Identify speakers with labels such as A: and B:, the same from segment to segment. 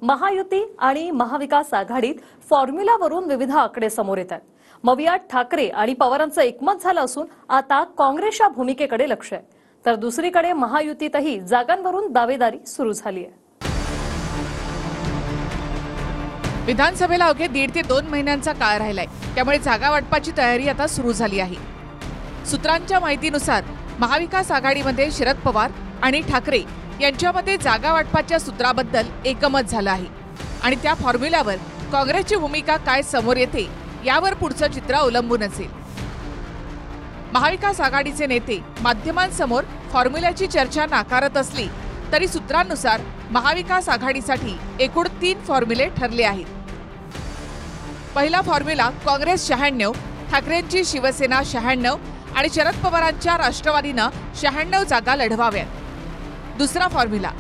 A: महायुती आणि महाविकास आघाडीत फॉर्म्युलावरून विविध आकडे समोर येत आहेत। मग यात ठाकरे आणि पवारांचं एकमत झालं असून आता काँग्रेसच्या भूमिकेकडे लक्ष आहे, तर दुसरीकडे महायुतीतही जागांवरून दावेदारी सुरू झाली आहे।
B: विधानसभेला अवघे 1.5 ते 2 महिन्यांचा काळ राहिलाय, त्यामुळे जागा वाटपाची तयारी आता सुरू झाली आहे। सूत्रांच्या माहितीनुसार महाविकास आघाडीमध्ये शरद पवार आणि ठाकरे यांच्यामध्ये जागा वाटपाच्या सूत्राबद्दल एकमत झालं आहे आणि त्या फॉर्म्युल्यावर काँग्रेसची भूमिका काय समोर येते यावर पुढचं चित्र अवलंबून असेल। महाविकास आघाडीचे नेते माध्यमांसमोर फॉर्म्युल्याची चर्चा नाकारत असली तरी सूत्रांनुसार महाविकास आघाडीसाठी एकूण 3 फॉर्म्युले ठरले आहेत। पहिला फॉर्म्युला काँग्रेस 96, ठाकरेंची शिवसेना 96 आणि शरद पवारांच्या राष्ट्रवादीनं 96 जागा लढवाव्यात। दुसरा फॉर्म्युला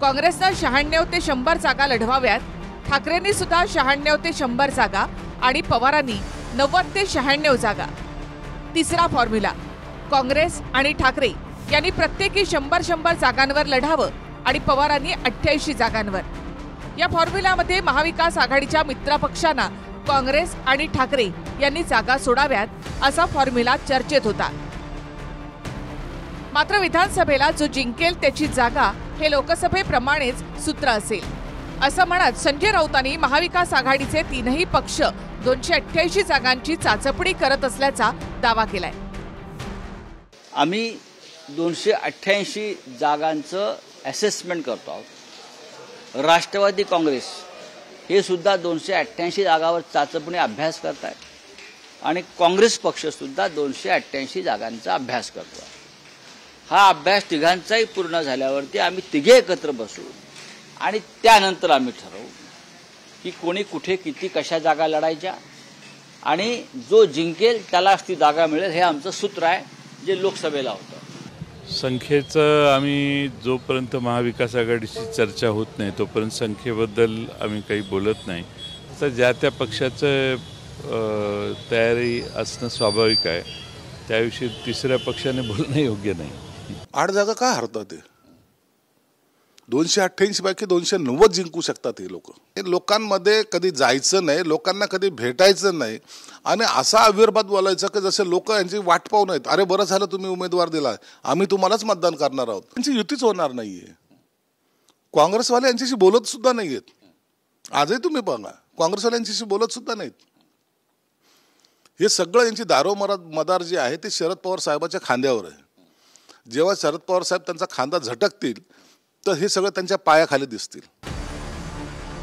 B: काँग्रेसनं 96 ते 100 जागा लढवाव्यात, ठाकरेंनी सुद्धा 96 ते 100 जागा आणि पवारांनी 90 ते 96 जागा। तिसरा फॉर्म्युला काँग्रेस आणि ठाकरे यांनी प्रत्येकी 100 जागांवर लढावं आणि पवारांनी 88 जागांवर। या फॉर्म्युल्यामध्ये महाविकास आघाडीच्या मित्रपक्षांना काँग्रेस आणि ठाकरे यांनी जागा सोडाव्यात असा फॉर्म्युला चर्चेत होता। मात्र विधानसभेला जो जिंकेल त्याची जागा हे लोकसभेप्रमाणेच सूत्र असेल असं म्हणत संजय राऊतांनी महाविकास आघाडीचे 3ही पक्ष 288 जागांची चाचपणी करत असल्याचा दावा केलाय।
C: आम्ही 288 जागांचं असेसमेंट करतो आहोत। राष्ट्रवादी काँग्रेस हे सुद्धा 288 जागावर चाचपणी अभ्यास करतात आणि काँग्रेस पक्ष सुद्धा 288 जागांचा अभ्यास करतो। हा अभ्यास तिघांचाही पूर्ण झाल्यावरती आम्ही तिघे एकत्र बसू आणि त्यानंतर आम्ही ठरवू की कोणी कुठे किती कशा जागा लढायच्या आणि जो जिंकेल त्यालाच ती जागा मिळेल, हे आमचं सूत्र आहे जे लोकसभेला होतं।
D: संख्येचं आम्ही जोपर्यंत महाविकास आघाडीची चर्चा होत नाही तोपर्यंत संख्येबद्दल आम्ही काही बोलत नाही। तर ज्या त्या पक्षाचं तयारी असणं स्वाभाविक आहे, त्याविषयी तिसऱ्या पक्षाने बोलणं योग्य नाही।
E: 8 जागा का हरतात ते? 288 पैकी 290 जिंकू शकतात हे लोक। हे लोकांमध्ये कधी जायचं नाही, लोकांना कधी भेटायचं नाही आणि असा आविर्भाव बोलायचा की जसे लोक यांची वाट पाहू नयेत, अरे बरं झालं तुम्ही उमेदवार दिला, आम्ही तुम्हालाच मतदान करणार आहोत। त्यांची युतीच होणार नाहीये। काँग्रेसवाले यांच्याशी बोलत सुद्धा नाहीयेत। आजही तुम्ही बघा काँग्रेसवाले यांच्याशी बोलत सुद्धा नाहीत। हे सगळं यांची दारोमदार जे आहे ते शरद पवार साहेबांच्या खांद्यावर आहे। जेव्हा शरद पवार साहेब त्यांचा खांदा झटकतील तर हे सगळं त्यांच्या पायाखाली दिसतील।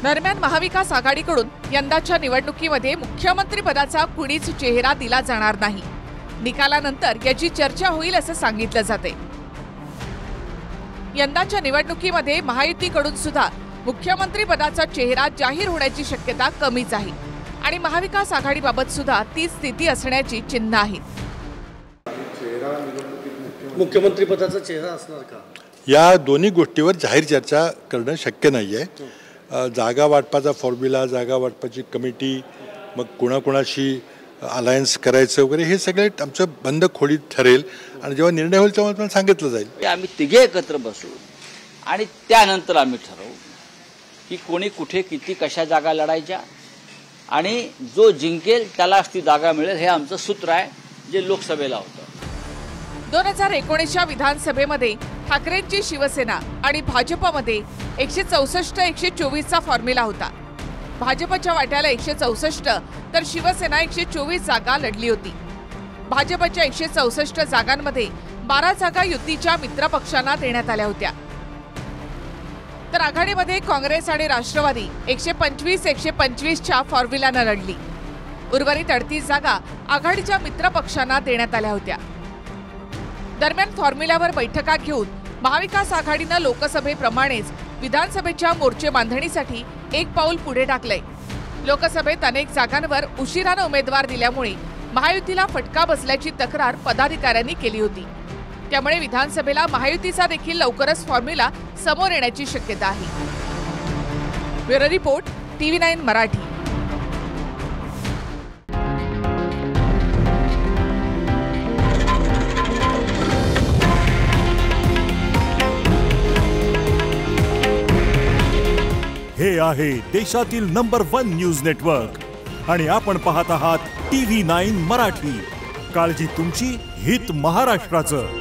B: दरम्यान महाविकास आघाडीकडून यंदाच्या निवडणुकीमध्ये मुख्यमंत्री पदाचा कुणीच चेहरा दिला जाणार नाही। निकालानंतर याची चर्चा होईल असं सांगितलं जाते। यंदाच्या निवडणुकीमध्ये महायुतीकडून सुद्धा मुख्यमंत्री पदाचा चेहरा जाहीर होण्याची शक्यता कमीच आहे आणि महाविकास आघाडीबाबत सुद्धा तीच स्थिती असण्याची चिन्ह आहेत।
F: मुख्यमंत्री पदाचा चेहरा असणार का?
G: या दोन्ही गोष्टीवर जाहीर चर्चा करणं शक्य नाही आहे। जागा वाटपाचा फॉर्म्युला, जागा वाटपाची कमिटी, मग कोणाकोणाशी अलायन्स करायचं वगैरे हे सगळे आमचं बंद खोलीत ठरेल आणि जेव्हा निर्णय होईल तेव्हा तुम्हाला सांगितलं जाईल।
C: आम्ही तिघे एकत्र बसू आणि त्यानंतर आम्ही ठरवू की कोणी कुठे किती कशा जागा लढायच्या आणि जो जिंकेल त्यालाच ती जागा मिळेल, हे आमचं सूत्र आहे जे लोकसभेला होतं।
B: 2019च्या विधानसभेमध्ये ठाकरेंची शिवसेना आणि भाजपमध्ये 164-124चा फॉर्म्युला होता। भाजपच्या वाट्याला 164 तर शिवसेना 124 जागा लढली होती। भाजपच्या 164 जागांमध्ये 12 जागा युतीच्या मित्रपक्षांना देण्यात आल्या होत्या, तर आघाडीमध्ये काँग्रेस आणि राष्ट्रवादी 125-125च्या फॉर्म्युल्यानं लढली। उर्वरित 38 जागा आघाडीच्या मित्रपक्षांना देण्यात आल्या होत्या। दरम्यान फॉर्म्युल्यावर बैठका घेऊन महाविकास आघाडीनं लोकसभेप्रमाणेच विधानसभेच्या मोर्चे बांधणीसाठी एक पाऊल पुढे टाकलंय। लोकसभेत अनेक जागांवर उशिरानं उमेदवार दिल्यामुळे महायुतीला फटका बसल्याची तक्रार पदाधिकाऱ्यांनी केली होती, त्यामुळे विधानसभेला महायुतीचा देखील लवकरच फॉर्म्युला समोर येण्याची शक्यता आहे। Bureau report, TV9 Marathi.
H: हे आहे देशातील नंबर 1 न्यूज नेटवर्क आणि आपण पाहत आहात TV9 मराठी. काळजी तुमची, हित महाराष्ट्राचं.